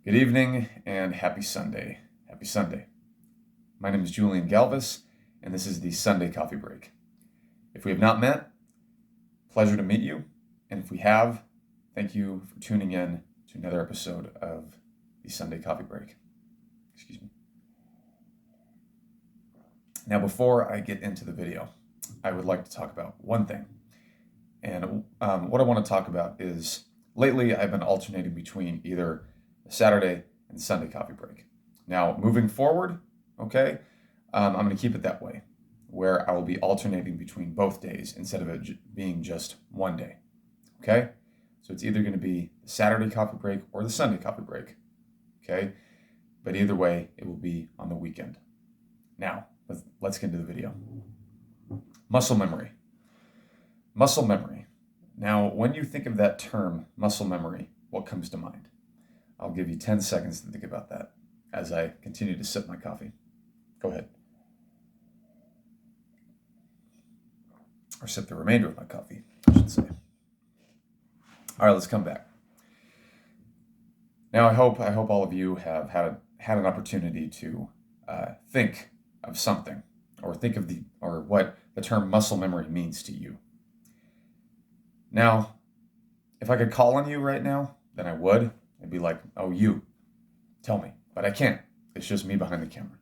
Good evening and happy Sunday. Happy Sunday. My name is Julian Galvis, and this is the Sunday Coffee Break. If we have not met, pleasure to meet you. And if we have, thank you for tuning in to another episode of the Sunday Coffee Break. Excuse me. Now, before I get into the video, I would like to talk about one thing. And what I want to talk about is lately I've been alternating between either Saturday and Sunday coffee break. Now, moving forward, okay, I'm going to keep it that way, where I will be alternating between both days instead of it being just one day, okay? So it's either going to be the Saturday coffee break or the Sunday coffee break, okay? But either way, it will be on the weekend. Now, let's get into the video. Muscle memory. Muscle memory. Now, when you think of that term, muscle memory, what comes to mind? I'll give you 10 seconds to think about that as I continue to sip my coffee. Go ahead. Or sip the remainder of my coffee, I should say. All right, let's come back. Now, I hope all of you have had an opportunity to think of something, or think of what the term muscle memory means to you. Now, if I could call on you right now, then I would. I'd be like, oh, you, tell me. But I can't. It's just me behind the camera.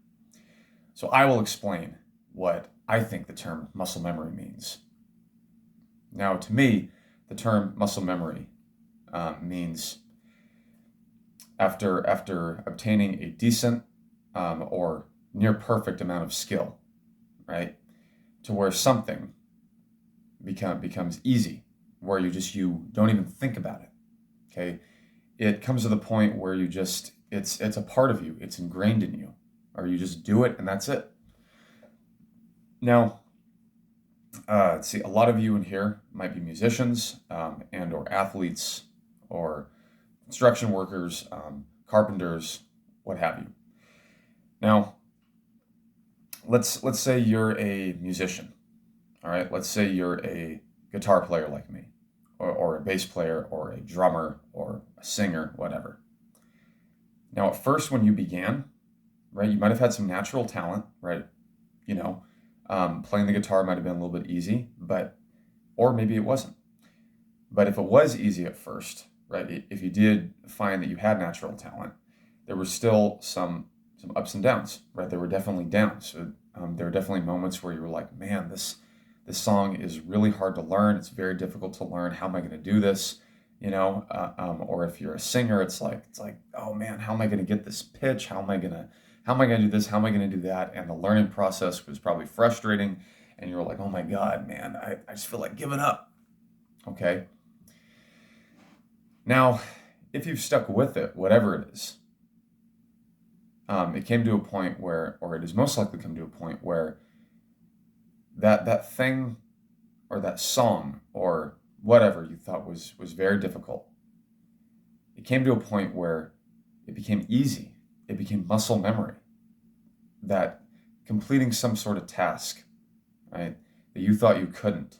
So I will explain what I think the term muscle memory means. Now, to me, the term muscle memory means after obtaining a decent or near perfect amount of skill, right, to where something becomes easy, where you don't even think about it, okay? It comes to the point where it's a part of you, it's ingrained in you, or you just do it and that's it. Now, let's see, a lot of you in here might be musicians and or athletes or construction workers, carpenters, what have you. Now, let's say you're a musician, all right? Let's say you're a guitar player like me, or a bass player, or a drummer, or a singer, whatever. Now, at first, when you began, right, you might have had some natural talent, right? You know, playing the guitar might have been a little bit easy, or maybe it wasn't. But if it was easy at first, right, if you did find that you had natural talent, there were still some ups and downs, right? There were definitely downs. So there were definitely moments where you were like, man, this song is really hard to learn. It's very difficult to learn. How am I going to do this? You know, or if you're a singer, it's like, oh man, how am I going to get this pitch? How am I going to do this? How am I going to do that? And the learning process was probably frustrating. And you're like, oh my God, man, I just feel like giving up. Okay. Now, if you've stuck with it, whatever it is, it came to a point where, or it is most likely come to a point where that thing or that song or whatever you thought was very difficult, it came to a point where it became easy. It became muscle memory. That completing some sort of task, right, that you thought you couldn't,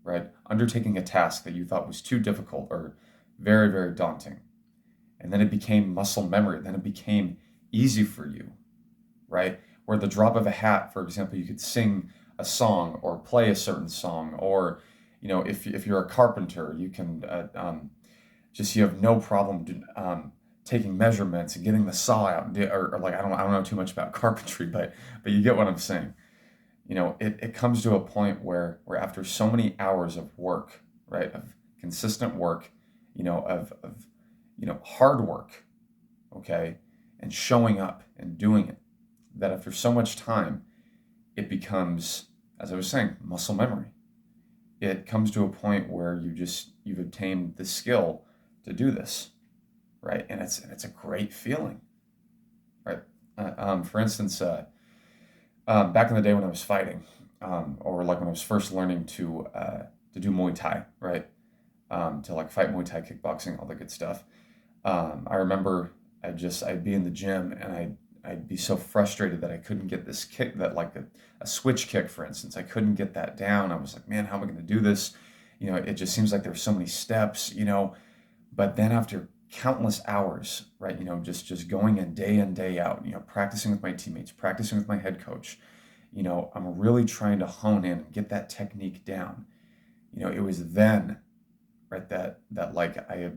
right, undertaking a task that you thought was too difficult or very, very daunting, and then it became muscle memory. Then it became easy for you, right, where the drop of a hat, for example, you could sing a song or play a certain song, or you know, if you're a carpenter, you can you have no problem taking measurements and getting the saw out, or like I don't know too much about carpentry, but you get what I'm saying. You know, it comes to a point where after so many hours of work, right, of consistent work, you know, of hard work, okay, and showing up and doing it, that after so much time, it becomes, as I was saying, muscle memory. It comes to a point where you've obtained the skill to do this, right? And it's a great feeling, right? For instance, back in the day when I was fighting, or like when I was first learning to do Muay Thai, right? To like fight Muay Thai, kickboxing, all the good stuff. I remember I'd be in the gym and I'd be so frustrated that I couldn't get this kick, that like a switch kick, for instance, I couldn't get that down. I was like, man, how am I going to do this? You know, it just seems like there's so many steps, you know. But then after countless hours, right? Just going in, day out, practicing with my teammates, practicing with my head coach. I'm really trying to hone in and get that technique down. It was then, right, that I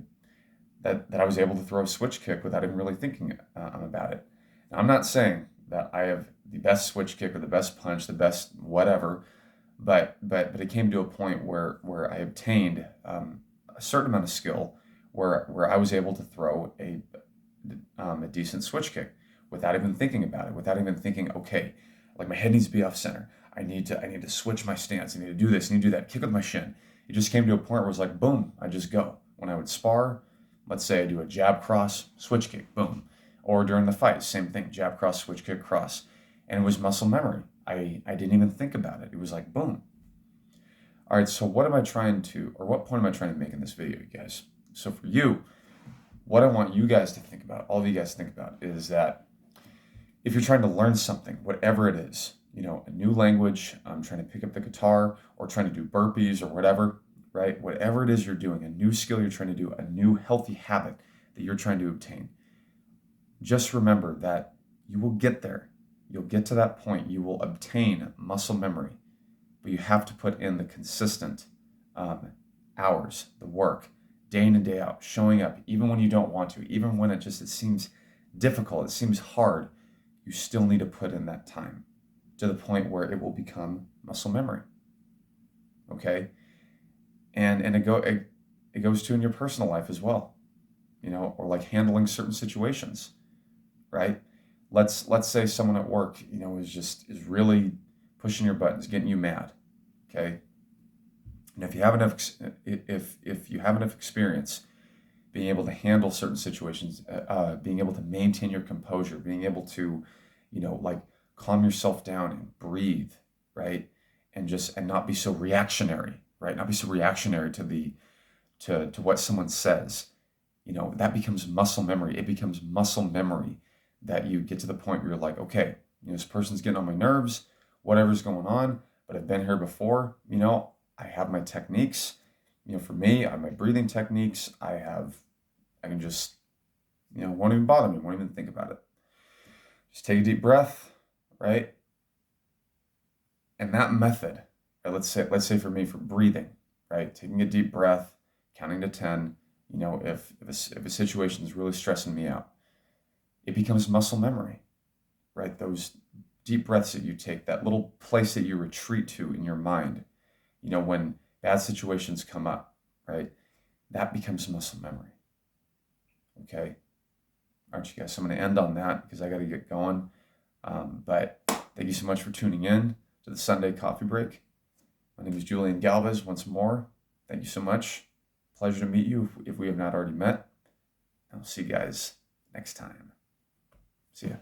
was able to throw a switch kick without even really thinking about it. Now, I'm not saying that I have the best switch kick or the best punch, the best whatever, but it came to a point where I obtained a certain amount of skill where I was able to throw a decent switch kick without even thinking about it, without even thinking, okay, like my head needs to be off center. I need to switch my stance. I need to do this. I need to do that. Kick with my shin. It just came to a point where it was like, boom, I just go. When I would spar, let's say I do a jab cross, switch kick, boom. Or during the fight, same thing, jab cross, switch kick, cross. And it was muscle memory. I didn't even think about it. It was like, boom. All right, so what point am I trying to make in this video, you guys? So for you, what I want you guys to think about, all of you guys to think about, is that if you're trying to learn something, whatever it is, a new language, trying to pick up the guitar, or trying to do burpees or whatever, right? Whatever it is you're doing, a new skill you're trying to do, a new healthy habit that you're trying to obtain, just remember that you will get there. You'll get to that point. You will obtain muscle memory, but you have to put in the consistent hours, the work, day in and day out, showing up, even when you don't want to, even when it seems difficult, it seems hard, you still need to put in that time to the point where it will become muscle memory. Okay? And it goes to in your personal life as well, or like handling certain situations, right? Let's say someone at work, is really pushing your buttons, getting you mad, okay? And if you have enough experience being able to handle certain situations, being able to maintain your composure, being able to, calm yourself down and breathe, right? And not be so reactionary, right? Not be so reactionary to what someone says. That becomes muscle memory. It becomes muscle memory that you get to the point where you're like, okay, this person's getting on my nerves, whatever's going on, but I've been here before, I have my techniques. For me, I have my breathing techniques. I can just, won't even bother me, won't even think about it. Just take a deep breath, right? And that method, right, let's say for me, for breathing, right? Taking a deep breath, counting to 10, if a situation is really stressing me out, it becomes muscle memory, right? Those deep breaths that you take, that little place that you retreat to in your mind, when bad situations come up, right? That becomes muscle memory. Okay? All right, you guys, so I'm going to end on that because I got to get going. But thank you so much for tuning in to the Sunday Coffee Break. My name is Julian Galvez once more. Thank you so much. Pleasure to meet you if we have not already met. I'll see you guys next time. See ya.